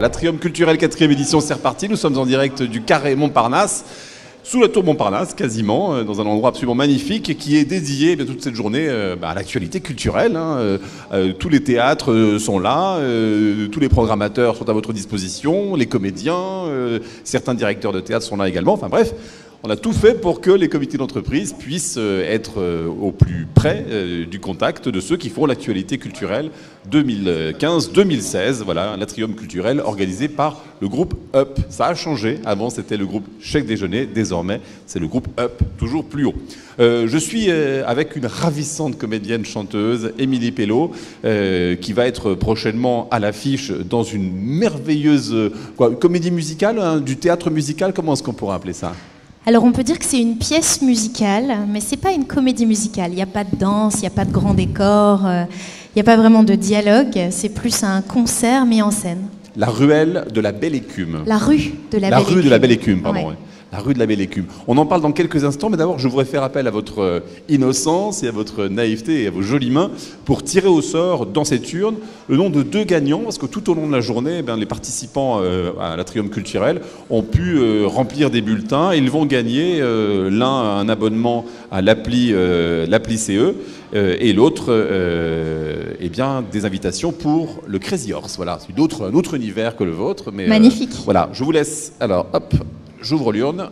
L'Atrium culturel 4e édition, c'est reparti. Nous sommes en direct du Carré Montparnasse, sous la tour Montparnasse, quasiment, dans un endroit absolument magnifique qui est dédié toute cette journée à l'actualité culturelle. Tous les théâtres sont là, tous les programmateurs sont à votre disposition, les comédiens, certains directeurs de théâtre sont là également. Enfin bref, on a tout fait pour que les comités d'entreprise puissent être au plus près du contact de ceux qui font l'actualité culturelle 2015-2016. Voilà, l'Atrium culturel organisé par le groupe Up. Ça a changé. Avant, c'était le groupe Chèque Déjeuner. Désormais, c'est le groupe Up, toujours plus haut. Je suis avec une ravissante comédienne chanteuse, Émilie Pello, qui va être prochainement à l'affiche dans une merveilleuse comédie musicale, du théâtre musical. Comment est-ce qu'on pourrait appeler ça ? Alors on peut dire que c'est une pièce musicale, mais c'est pas une comédie musicale. Il n'y a pas de danse, il n'y a pas de grand décor, il n'y a pas vraiment de dialogue. C'est plus un concert mis en scène. La ruelle de la Belle Écume. La rue de la Belle Écume. La rue de la Belle Écume, pardon. Ouais. Ouais. La rue de la Belle Écume. On en parle dans quelques instants, mais d'abord je voudrais faire appel à votre innocence et à votre naïveté et à vos jolies mains pour tirer au sort dans cette urne le nom de 2 gagnants, parce que tout au long de la journée, les participants à l'Atrium culturel ont pu remplir des bulletins. Ils vont gagner l'un un abonnement à l'appli CE et l'autre des invitations pour le Crazy Horse. Voilà, c'est un autre univers que le vôtre. Mais, magnifique. Voilà, je vous laisse. Alors, hop. J'ouvre l'urne.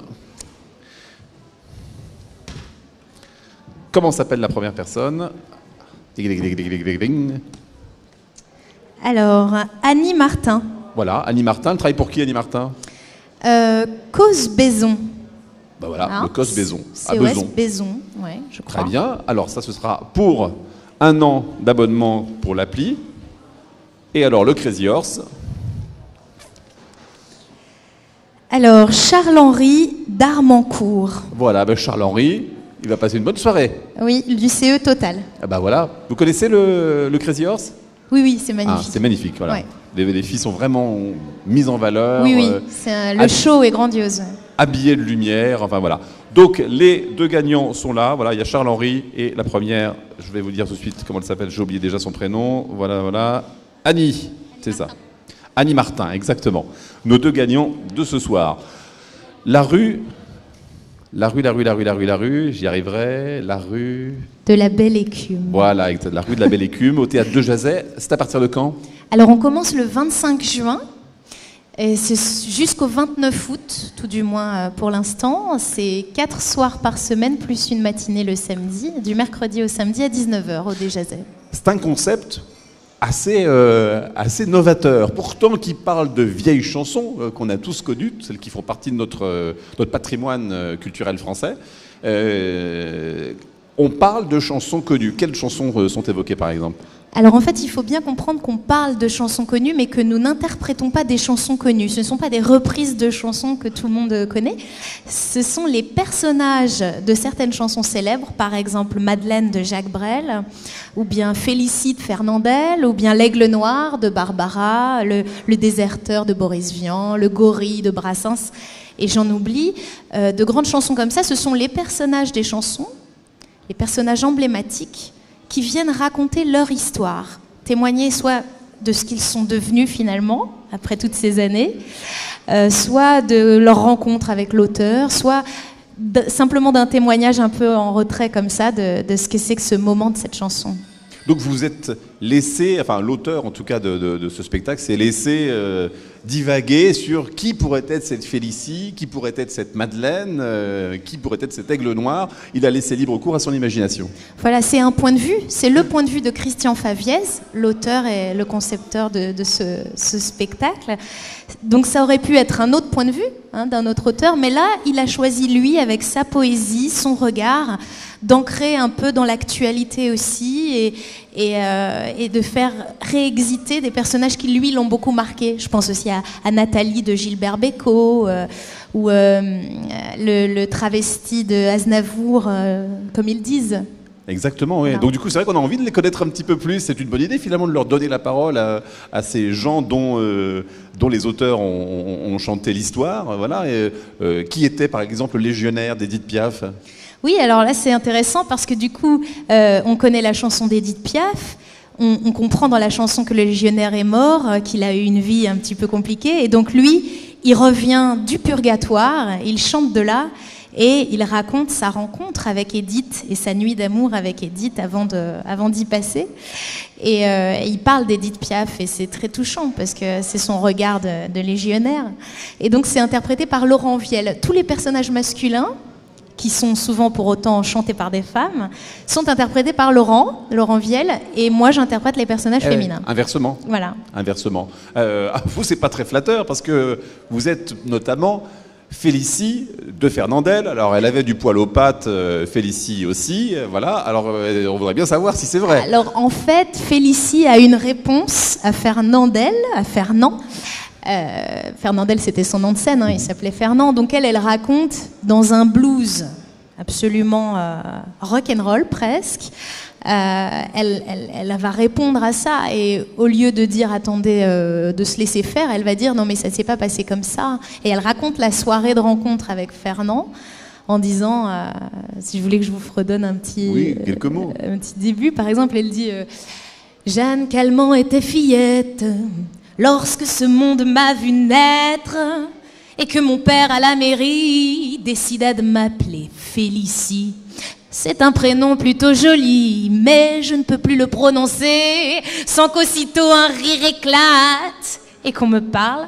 Comment s'appelle la première personne? Alors, Annie Martin. Voilà, Annie Martin. Elle travaille pour qui, Annie Martin? Cause Baison. Ben voilà, le Cause Baison. COS Baison, ouais, je crois. Très bien. Alors ça, ce sera pour 1 an d'abonnement pour l'appli. Et alors, le Crazy Horse. Alors, Charles-Henri d'Armancourt. Voilà, Charles-Henri, il va passer une bonne soirée. Oui, du CE Total. Ah bah voilà. Vous connaissez le Crazy Horse? Oui, c'est magnifique. Ah, c'est magnifique, voilà. Ouais. Les filles sont vraiment mises en valeur. Oui, le show est grandiose. Habillées de lumière, enfin voilà. Donc, les 2 gagnants sont là. Voilà, il y a Charles-Henri et la première, je vais vous dire tout de suite comment elle s'appelle, j'ai oublié déjà son prénom. Voilà. Annie, c'est ça. Annie Martin, exactement. Nos 2 gagnants de ce soir. La rue, j'y arriverai. La rue... De la Belle Écume. Voilà, la rue de la Belle Écume, au théâtre de Jazet. C'est à partir de quand? Alors, on commence le 25 juin. Et c'est jusqu'au 29 août, tout du moins pour l'instant. C'est 4 soirs par semaine, plus une matinée le samedi, du mercredi au samedi à 19h au Déjazet. C'est un concept assez novateur, pourtant qui parle de vieilles chansons qu'on a tous connues, celles qui font partie de notre patrimoine culturel français. On parle de chansons connues. Quelles chansons sont évoquées par exemple? Alors en fait, il faut bien comprendre qu'on parle de chansons connues, mais que nous n'interprétons pas des chansons connues. Ce ne sont pas des reprises de chansons que tout le monde connaît. Ce sont les personnages de certaines chansons célèbres, par exemple Madeleine de Jacques Brel, ou bien Félicie de Fernandel, ou bien L'Aigle Noir de Barbara, le Déserteur de Boris Vian, Le Gorille de Brassens, et j'en oublie. De grandes chansons comme ça, ce sont les personnages des chansons, les personnages emblématiques, qui viennent raconter leur histoire, témoigner soit de ce qu'ils sont devenus finalement, après toutes ces années, soit de leur rencontre avec l'auteur, soit simplement d'un témoignage un peu en retrait comme ça de ce que c'est que ce moment de cette chanson. Donc vous êtes laissé, enfin l'auteur en tout cas de ce spectacle s'est laissé divaguer sur qui pourrait être cette Félicie, qui pourrait être cette Madeleine, qui pourrait être cet Aigle Noir. Il a laissé libre cours à son imagination. Voilà, c'est un point de vue, c'est le point de vue de Christian Faviez, l'auteur et le concepteur de ce spectacle. Donc ça aurait pu être un autre point de vue d'un autre auteur, mais là, il a choisi lui, avec sa poésie, son regard, d'ancrer un peu dans l'actualité aussi et de faire réexister des personnages qui, lui, l'ont beaucoup marqué. Je pense aussi à Nathalie de Gilbert Bécaud ou le travesti de Aznavour, comme ils disent. Exactement, oui. Voilà. Donc du coup, c'est vrai qu'on a envie de les connaître un petit peu plus. C'est une bonne idée, finalement, de leur donner la parole à ces gens dont les auteurs ont chanté l'histoire. Voilà. Qui était, par exemple, le légionnaire d'Édith Piaf? Oui, alors là, c'est intéressant parce que du coup, on connaît la chanson d'Édith Piaf, on comprend dans la chanson que le légionnaire est mort, qu'il a eu une vie un petit peu compliquée. Et donc lui, il revient du purgatoire, il chante de là, et il raconte sa rencontre avec Édith et sa nuit d'amour avec Édith avant d'y passer. Et il parle d'Édith Piaf, et c'est très touchant parce que c'est son regard de légionnaire. Et donc c'est interprété par Laurent Viel. Tous les personnages masculins, qui sont souvent pour autant chantés par des femmes, sont interprétés par Laurent Viel, et moi j'interprète les personnages féminins. Inversement. Voilà. Inversement. Vous, c'est pas très flatteur parce que vous êtes notamment Félicie de Fernandel. Alors, elle avait du poil aux pattes, Félicie aussi. Voilà. Alors, on voudrait bien savoir si c'est vrai. Alors, en fait, Félicie a une réponse à Fernandel, à Fernand. Fernandel, c'était son nom de scène, hein, il s'appelait Fernand. Donc elle raconte dans un blues absolument rock'n'roll presque. Elle va répondre à ça, et au lieu de dire attendez, de se laisser faire, elle va dire non mais ça s'est pas passé comme ça. Et elle raconte la soirée de rencontre avec Fernand en disant, si je voulais que je vous redonne un petit, quelques mots. Un petit début, par exemple, elle dit Jeanne Calment était fillette lorsque ce monde m'a vu naître, et que mon père à la mairie décida de m'appeler Félicie. C'est un prénom plutôt joli, mais je ne peux plus le prononcer sans qu'aussitôt un rire éclate et qu'on me parle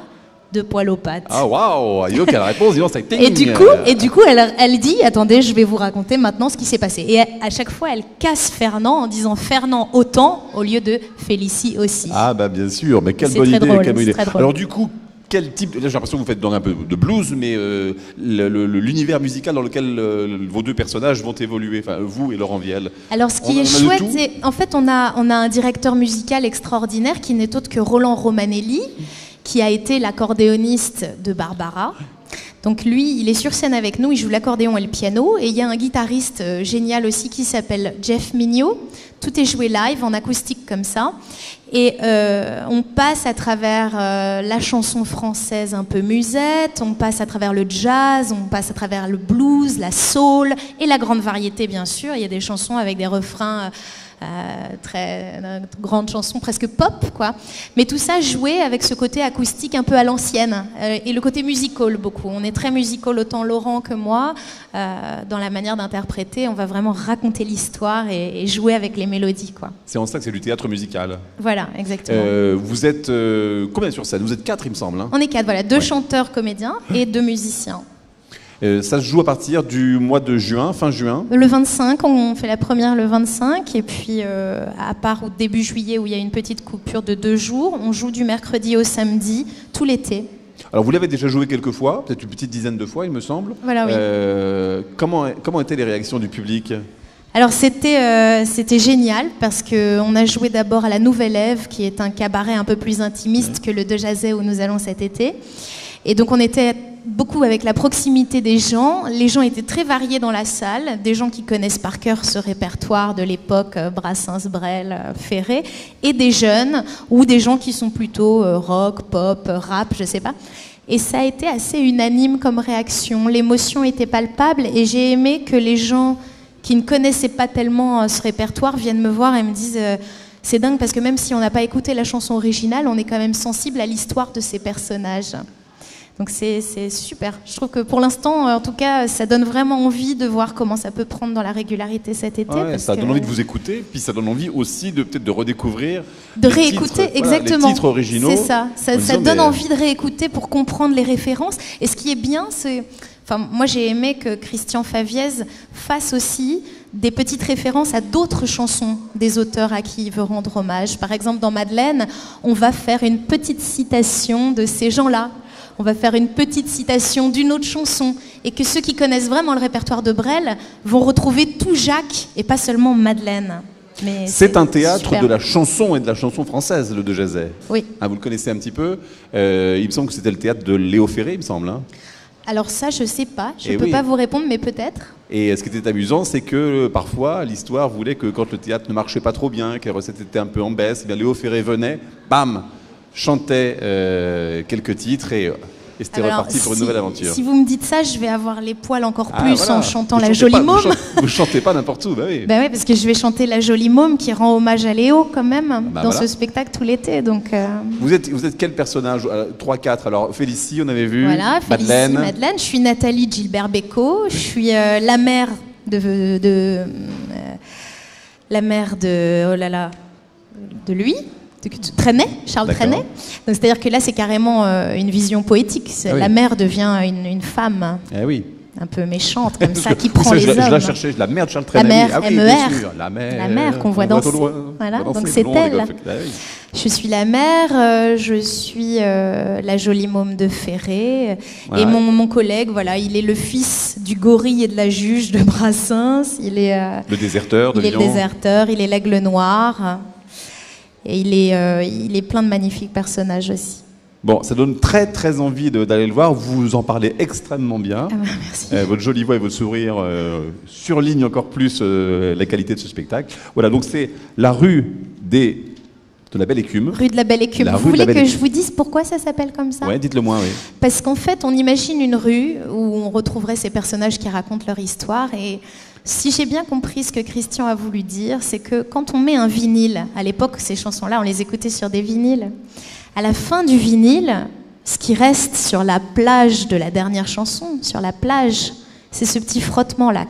de poil aux pattes. Ah waouh, quelle réponse, dis donc, c'est et du coup, elle dit, attendez, je vais vous raconter maintenant ce qui s'est passé. Et à chaque fois, elle casse Fernand en disant Fernand autant au lieu de Félicie aussi. Ah bah bien sûr, mais quelle bonne idée, quelle bonne idée. Alors du coup, quel type, j'ai l'impression que vous faites dans un peu de blues, mais l'univers musical dans lequel vos deux personnages vont évoluer, enfin vous et Laurent Viel. Alors ce qui est chouette, c'est en fait on a un directeur musical extraordinaire qui n'est autre que Roland Romanelli, qui a été l'accordéoniste de Barbara. Donc lui, il est sur scène avec nous, il joue l'accordéon et le piano. Et il y a un guitariste génial aussi qui s'appelle Jeff Mignot. Tout est joué live, en acoustique comme ça. Et on passe à travers la chanson française un peu musette, on passe à travers le jazz, on passe à travers le blues, la soul et la grande variété bien sûr. Il y a des chansons avec des refrains... grande chanson presque pop quoi, mais tout ça joué avec ce côté acoustique un peu à l'ancienne et le côté musical beaucoup. On est très musical, autant Laurent que moi, dans la manière d'interpréter. On va vraiment raconter l'histoire et jouer avec les mélodies quoi. C'est en ça que c'est du théâtre musical. Voilà, exactement. Vous êtes combien sur scène? Vous êtes 4 il me semble, hein? On est 4, voilà, 2 chanteurs comédiens et 2 musiciens. Ça se joue à partir du mois de juin, fin juin. Le 25, on fait la première le 25, et puis à part au début juillet où il y a une petite coupure de 2 jours, on joue du mercredi au samedi, tout l'été. Alors vous l'avez déjà joué quelques fois, peut-être une petite dizaine de fois il me semble. Voilà, oui. Comment étaient les réactions du public? Alors c'était génial parce qu'on a joué d'abord à la Nouvelle Ève, qui est un cabaret un peu plus intimiste que le De Jazet où nous allons cet été. Et donc on était beaucoup avec la proximité des gens. Les gens étaient très variés dans la salle, des gens qui connaissent par cœur ce répertoire de l'époque, Brassens, Brel, Ferré, et des jeunes ou des gens qui sont plutôt rock, pop, rap, je sais pas. Et ça a été assez unanime comme réaction. L'émotion était palpable et j'ai aimé que les gens qui ne connaissaient pas tellement ce répertoire viennent me voir et me disent c'est dingue parce que même si on n'a pas écouté la chanson originale, on est quand même sensible à l'histoire de ces personnages. Donc c'est super. Je trouve que pour l'instant, en tout cas, ça donne vraiment envie de voir comment ça peut prendre dans la régularité cet été. Ouais, ça donne envie de vous écouter, puis ça donne envie aussi de peut-être de redécouvrir. De réécouter, titres, exactement. Voilà, les titres originaux. C'est ça. Ça donne envie de réécouter pour comprendre les références. Et ce qui est bien, c'est... Enfin, moi, j'ai aimé que Christian Faviez fasse aussi des petites références à d'autres chansons des auteurs à qui il veut rendre hommage. Par exemple, dans Madeleine, on va faire une petite citation de ces gens-là. On va faire une petite citation d'une autre chanson, et que ceux qui connaissent vraiment le répertoire de Brel vont retrouver tout Jacques et pas seulement Madeleine. C'est un théâtre super. De la chanson et de la chanson française, le De Jazet. Oui. Ah, vous le connaissez un petit peu. Il me semble que c'était le théâtre de Léo Ferré, il me semble. Hein. Alors ça, je sais pas. Je peux pas vous répondre, mais peut-être. Et ce qui était amusant, c'est que parfois, l'histoire voulait que quand le théâtre ne marchait pas trop bien, que les recettes étaient un peu en baisse, eh bien Léo Ferré venait, bam, chantait quelques titres et Et c'était reparti pour une nouvelle aventure. Si vous me dites ça, je vais avoir les poils encore plus voilà. en chantant Vous La chantez Jolie pas, Môme. Vous chantez pas n'importe où, bah oui. Ben oui, parce que je vais chanter La Jolie Môme qui rend hommage à Léo quand même dans voilà. ce spectacle tout l'été. Donc, Vous êtes quel personnage 3-4. Alors Félicie, on avait vu. voilà, Madeleine. Madeleine. Je suis Nathalie Gilbert-Bécaud. Je suis la mère de la mère de, oh là là, de lui, Trenet, Charles Trenet. Donc c'est-à-dire que là, c'est carrément une vision poétique. Ah oui. La mère devient une femme Eh oui. un peu méchante, comme ça, qui prend les hommes. Je la cherchais, la mère de Charles Trenet. La mère, oui. MER. Bien sûr. La mère qu'on voit danser. Voilà, donc c'est elle. Je suis la mère, je suis la jolie môme de Ferré. Ouais. Et mon collègue, voilà, il est le fils du gorille et de la juge de Brassens. Il est le déserteur de il est Lyon. le déserteur, il est l'aigle noir. Et il est plein de magnifiques personnages aussi. Bon, ça donne très très envie d'aller le voir. Vous en parlez extrêmement bien. Ah bah, merci. Votre jolie voix et votre sourire surlignent encore plus la qualité de ce spectacle. Voilà, donc c'est la rue de la Belle Écume. Rue de la Belle Écume. La Vous rue de la voulez Belle que Écume. je vous dise pourquoi ça s'appelle comme ça? Ouais, dites-le moi, oui. Parce qu'en fait, on imagine une rue où on retrouverait ces personnages qui racontent leur histoire. Et si j'ai bien compris ce que Christian a voulu dire, c'est que quand on met un vinyle, à l'époque, ces chansons-là, on les écoutait sur des vinyles. À la fin du vinyle, ce qui reste sur la plage de la dernière chanson, sur la plage, c'est ce petit frottement-là.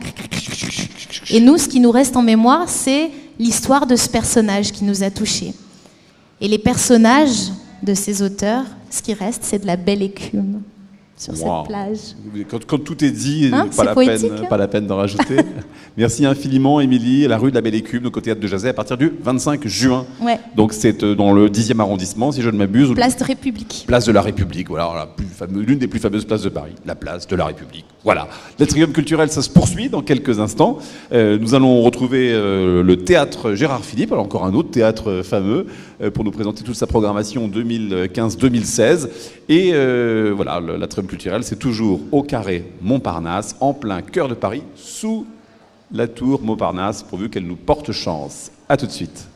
Et nous, ce qui nous reste en mémoire, c'est l'histoire de ce personnage qui nous a touchés. Et les personnages de ces auteurs, ce qui reste, c'est de la belle écume sur cette plage. Quand tout est dit, Hein, pas, c'est poétique, hein. pas la peine d'en rajouter. Merci infiniment, Émilie. La rue de la Belle Écume, au Théâtre de Jazet, à partir du 25 juin. Ouais. Donc c'est dans le 10e arrondissement, si je ne m'abuse. Place de République. Place de la République, voilà, l'une des plus fameuses places de Paris, la place de la République. Voilà. Le Trium culturel, ça se poursuit dans quelques instants. Nous allons retrouver le théâtre Gérard Philippe, alors encore un autre théâtre fameux, pour nous présenter toute sa programmation 2015-2016. Et voilà, la Trium culturel, c'est toujours au Carré Montparnasse, en plein cœur de Paris, sous la tour Montparnasse, pourvu qu'elle nous porte chance. À tout de suite.